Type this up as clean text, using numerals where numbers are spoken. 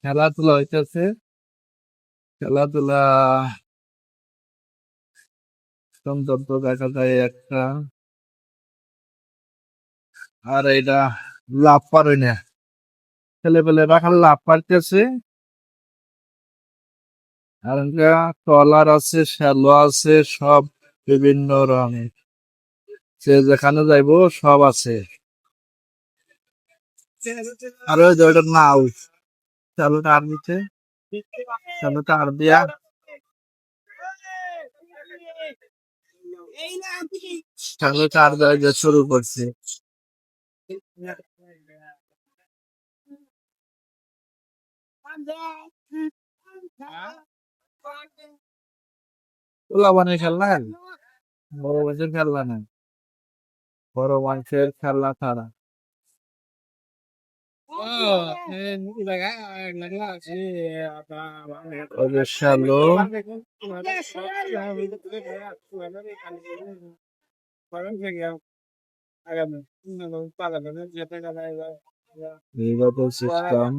খেলাধুলা হইতেছে। খেলাধুলা সৌন্দর্য দেখা যায় একটা। আর এটা লাভ পারে না, ছেলেপেলেরা খালি লাভ পারতেছে। আর ট্রলার আছে, শ্যালো আছে, সব বিভিন্ন রঙের। সে যেখানে যাইবো সব আছে। আর ওই যে ওইটা নাও, শ্যালোটা আর দিচ্ছে, শ্যালোটা আর দিয়া শ্যালোটা আর দেওয়া যে শুরু করছে। পোলা মানে খেলনা, বড় মানুষের খেলনা না, বড় মানুষের খেলনা ছাড়া। ওই যে শ্যালো, এইভাবে সিস্টেম।